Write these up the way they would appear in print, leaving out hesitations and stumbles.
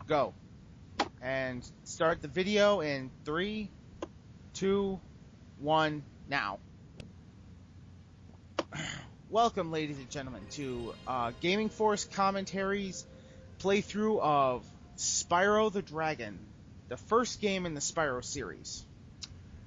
go. And start the video in 3, 2, 1, now. Welcome, ladies and gentlemen, to GamingForce Commentaries playthrough of Spyro the Dragon, the first game in the Spyro series.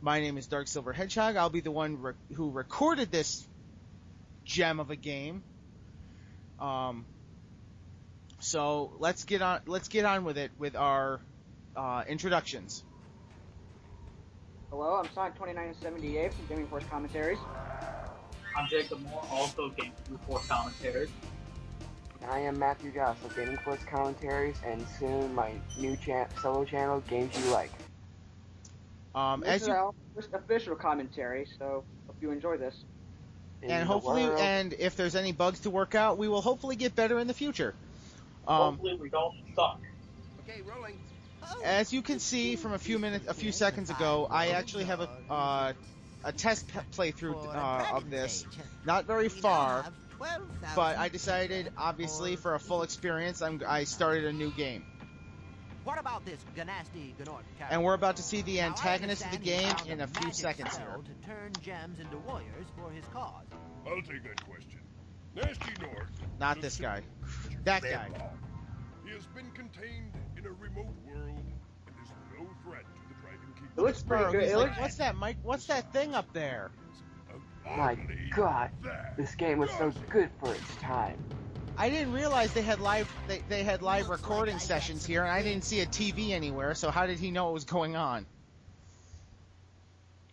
My name is Dark Silver Hedgehog. I'll be the one who recorded this gem of a game. So let's get on with it with our introductions. Hello, I'm Sonic2978 from GamingForce Commentaries. I'm Jacob Moore, also GamingForce Commentaries. I am Matthew Goss of GamingForce Commentaries, and soon my new solo channel, Games You Like. This is our first official commentary, so hope you enjoy this. And hopefully, and if there's any bugs to work out, we will hopefully get better in the future. Hopefully we don't suck. Okay, rolling. As you can see from a few seconds ago, I actually have a test playthrough of this. Not very far, but I decided, obviously, for a full experience, I started a new game. What about this Ganasty Gnort? And we're about to see the antagonist of the game in a few seconds here. To turn gems into warriors for his cause. I'll take that question. Nasty North. Not this guy. That guy. He has been contained in a remote world and is no threat to the Dragon King. It looks pretty good. He's like, what's that, Mike? What's that thing up there? My God, this game was so good for its time. I didn't realize they had live recording sessions here, and I didn't see a TV anywhere. So how did he know what was going on?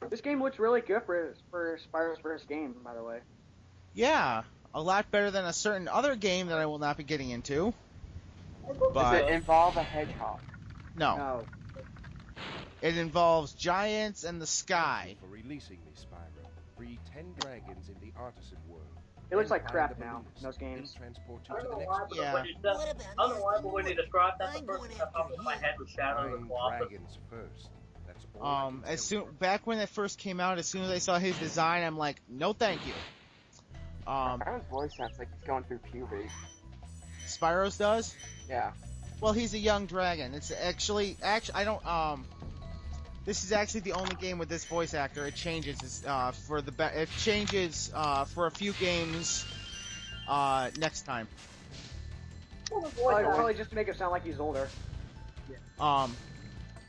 This game looks really good for Spyro's first game, by the way. Yeah, a lot better than a certain other game that I will not be getting into. But Does it involve a hedgehog? No. No. It involves giants and the sky. For releasing me, Spyro. Free 10 dragons in the artisan world. It looks like crap now in those games. Transport I you to don't the know why, next but Yeah. when you said, I don't know why, but when you described that, the first thing that popped in my head was Shadow of the Find Colossus. dragons first. That's all I can tell you. Back when it first came out, as soon as I saw his design, I'm like, no, thank you. Spyro's voice sounds like he's going through puberty. Spyro's does. Yeah. Well, he's a young dragon. It's actually, I don't. This is actually the only game with this voice actor. It changes it changes for a few games next time. Probably just to make it sound like he's older.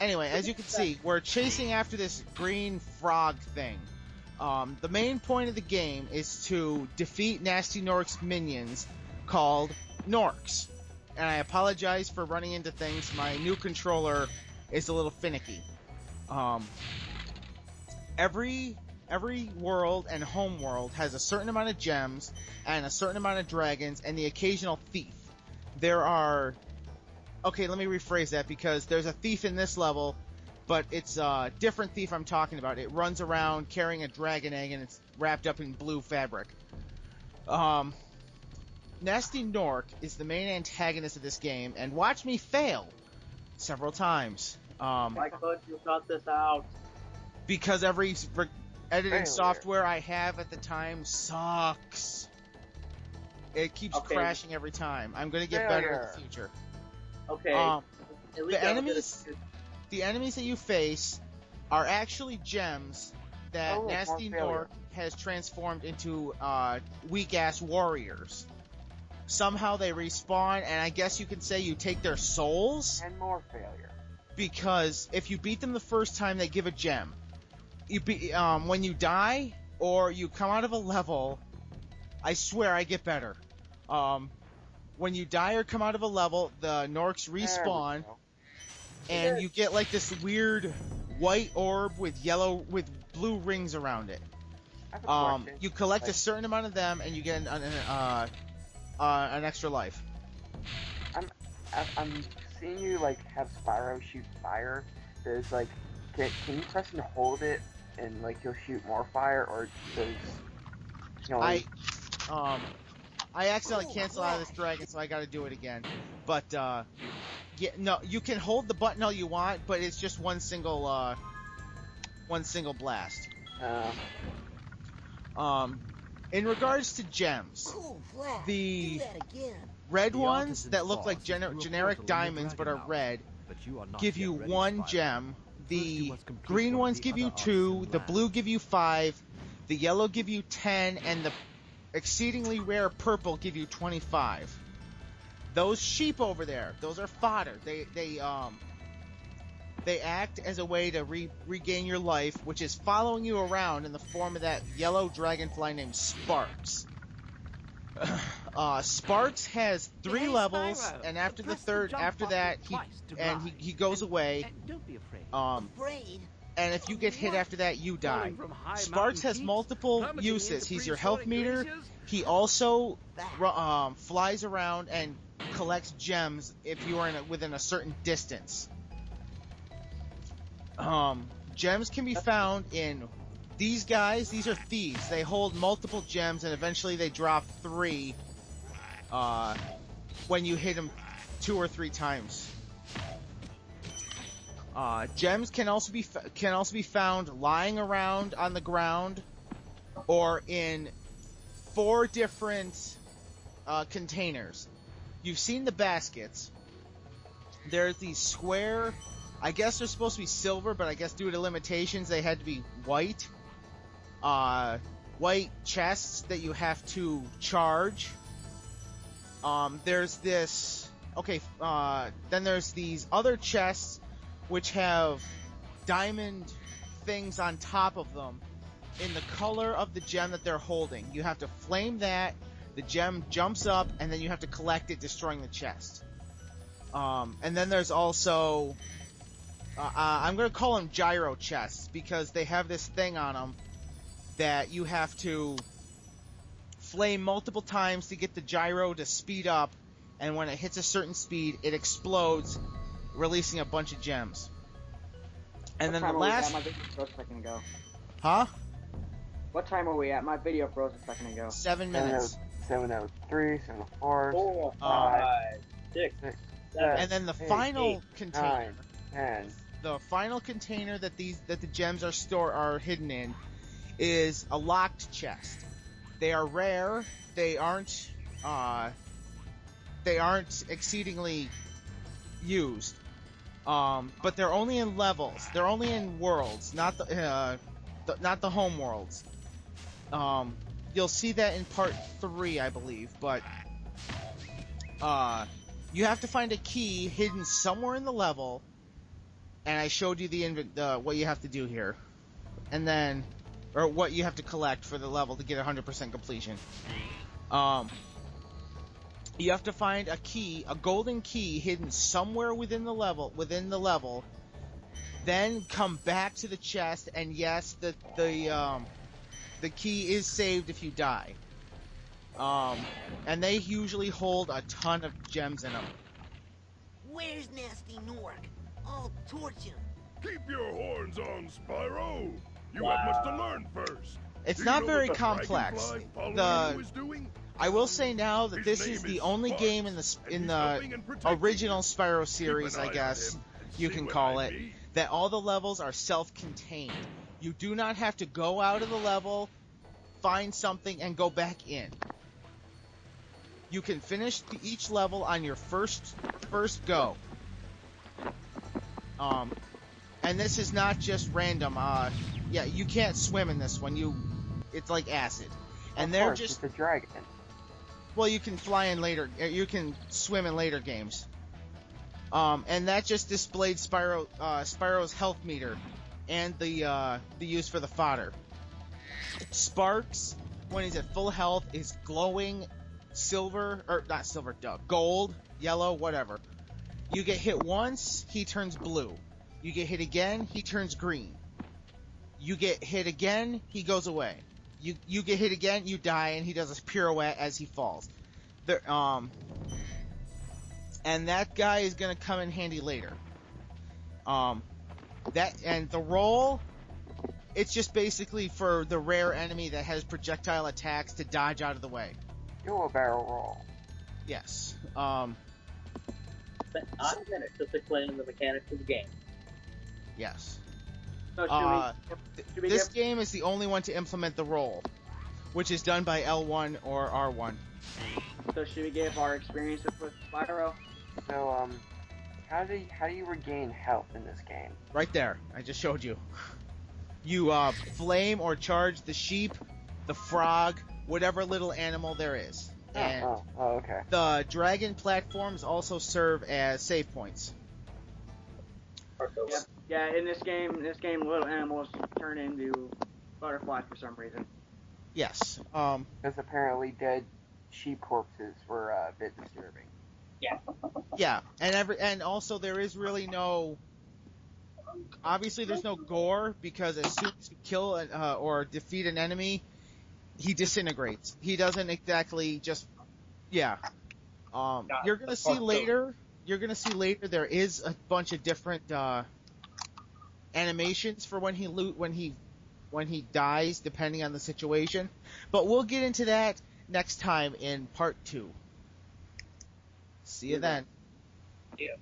Anyway, as you can see, we're chasing after this green frog thing. The main point of the game is to defeat Nasty Nork's minions called Norks. And I apologize for running into things. My new controller is a little finicky. Every world and home world has a certain amount of gems and a certain amount of dragons and the occasional thief. There are... Okay, let me rephrase that, because there's a thief in this level, but it's a different thief I'm talking about. It runs around carrying a dragon egg and it's wrapped up in blue fabric. Nasty Nork is the main antagonist of this game, and watch me fail several times. Why couldn't you cut this out? Because every editing software I have at the time sucks. It keeps crashing every time. I'm gonna get better in the future. Okay. The enemies that you face are actually gems that Nasty Nork has transformed into weak-ass warriors. Somehow they respawn, and I guess you can say you take their souls. And more failure. Because if you beat them the first time, they give a gem. When you die, or you come out of a level, I swear I get better. When you die or come out of a level, the Norks respawn, and you get like this weird white orb with blue rings around it. You collect a certain amount of them, and you get an extra life. I'm seeing you like have Spyro shoot fire. There's like, can you press and hold it, and like you'll shoot more fire, or does I accidentally canceled out of this dragon, so I got to do it again. But yeah, no, you can hold the button all you want, but it's just one single blast. In regards to gems, the red ones that look like generic diamonds but are red give you 1 gem. The green ones give you 2, the blue give you 5, the yellow give you 10, and the exceedingly rare purple give you 25. Those sheep over there, those are fodder. They act as a way to regain your life, which is following you around in the form of that yellow dragonfly named Sparks. Sparks has 3 levels, and after that, he goes away. And if you get hit after that, you die. Sparks has multiple uses. He's your health meter. He also flies around and collects gems if you are within a certain distance. Gems can be found in these guys. These are thieves. They hold multiple gems, and eventually they drop 3 when you hit them 2 or 3 times. Gems can also be found lying around on the ground, or in 4 different containers. You've seen the baskets. There's these square. I guess they're supposed to be silver, but I guess due to limitations they had to be white. White chests that you have to charge. There's this. Okay. Then there's these other chests which have diamond things on top of them in the color of the gem that they're holding. You have to flame that. The gem jumps up, and then you have to collect it, destroying the chest. And then there's also. I'm going to call them gyro chests, because they have this thing on them that you have to flame multiple times to get the gyro to speed up, and when it hits a certain speed, it explodes, releasing a bunch of gems. And then the last... My video froze a second ago. Huh? What time are we at? My video froze a second ago. 7 minutes. 7:03, 7:04, 4, 5, 6, 6, 7. And then the final container... 9, 10. The final container that the gems are hidden in is a locked chest. They are rare. They aren't exceedingly used. But they're only in levels. They're only in worlds, not the home worlds. You'll see that in part 3, I believe. But you have to find a key hidden somewhere in the level. And I showed you what you have to do here, and then, or what you have to collect for the level to get 100% completion. You have to find a key, a golden key, hidden somewhere within the level. Then come back to the chest, and yes, the key is saved if you die. And they usually hold a ton of gems in them. Where's Nasty Nork? I'll torch him. Keep your horns on, Spyro. You have much to learn first. It's Do you not know very what the complex. dragonfly following you is doing? I will say now that His this is name the is only Sparks, game in and the he's helping and protecting original you. Spyro series, Keep an I eye guess on him and you see can what call I it, mean. that all the levels are self-contained. You do not have to go out of the level, find something, and go back in. You can finish each level on your first go. And this is not just random. Yeah, you can't swim in this one. It's like acid. And they're just It's a dragon. Well, you can fly in later. You can swim in later games. And that just displayed Spyro's health meter, and the use for the fodder. Sparks, when he's at full health, is glowing silver, or not silver, gold, yellow, whatever. You get hit once, he turns blue. You get hit again, he turns green. You get hit again, he goes away. You get hit again, you die, and he does a pirouette as he falls. And that guy is gonna come in handy later. And the roll, it's just basically for the rare enemy that has projectile attacks to dodge out of the way. Do a barrel roll. Yes. I'm finished. Just explaining the mechanics of the game. Yes. So should we This game is the only one to implement the roll, which is done by L1 or R1. So should we give our experiences with Spyro? So, how do you regain health in this game? Right there. I just showed you. You flame or charge the sheep, the frog, whatever little animal there is. And Okay. the dragon platforms also serve as save points. Yeah, in this game, little animals turn into butterflies for some reason. Yes. Because apparently dead sheep corpses were a bit disturbing. Yeah, and also there is really no. Obviously, there's no gore because as soon as you kill or defeat an enemy, he disintegrates. He doesn't exactly just. Yeah. You're gonna see later. You're gonna see later. There is a bunch of different animations for when he dies, depending on the situation. But we'll get into that next time in part 2. See you then. Yeah.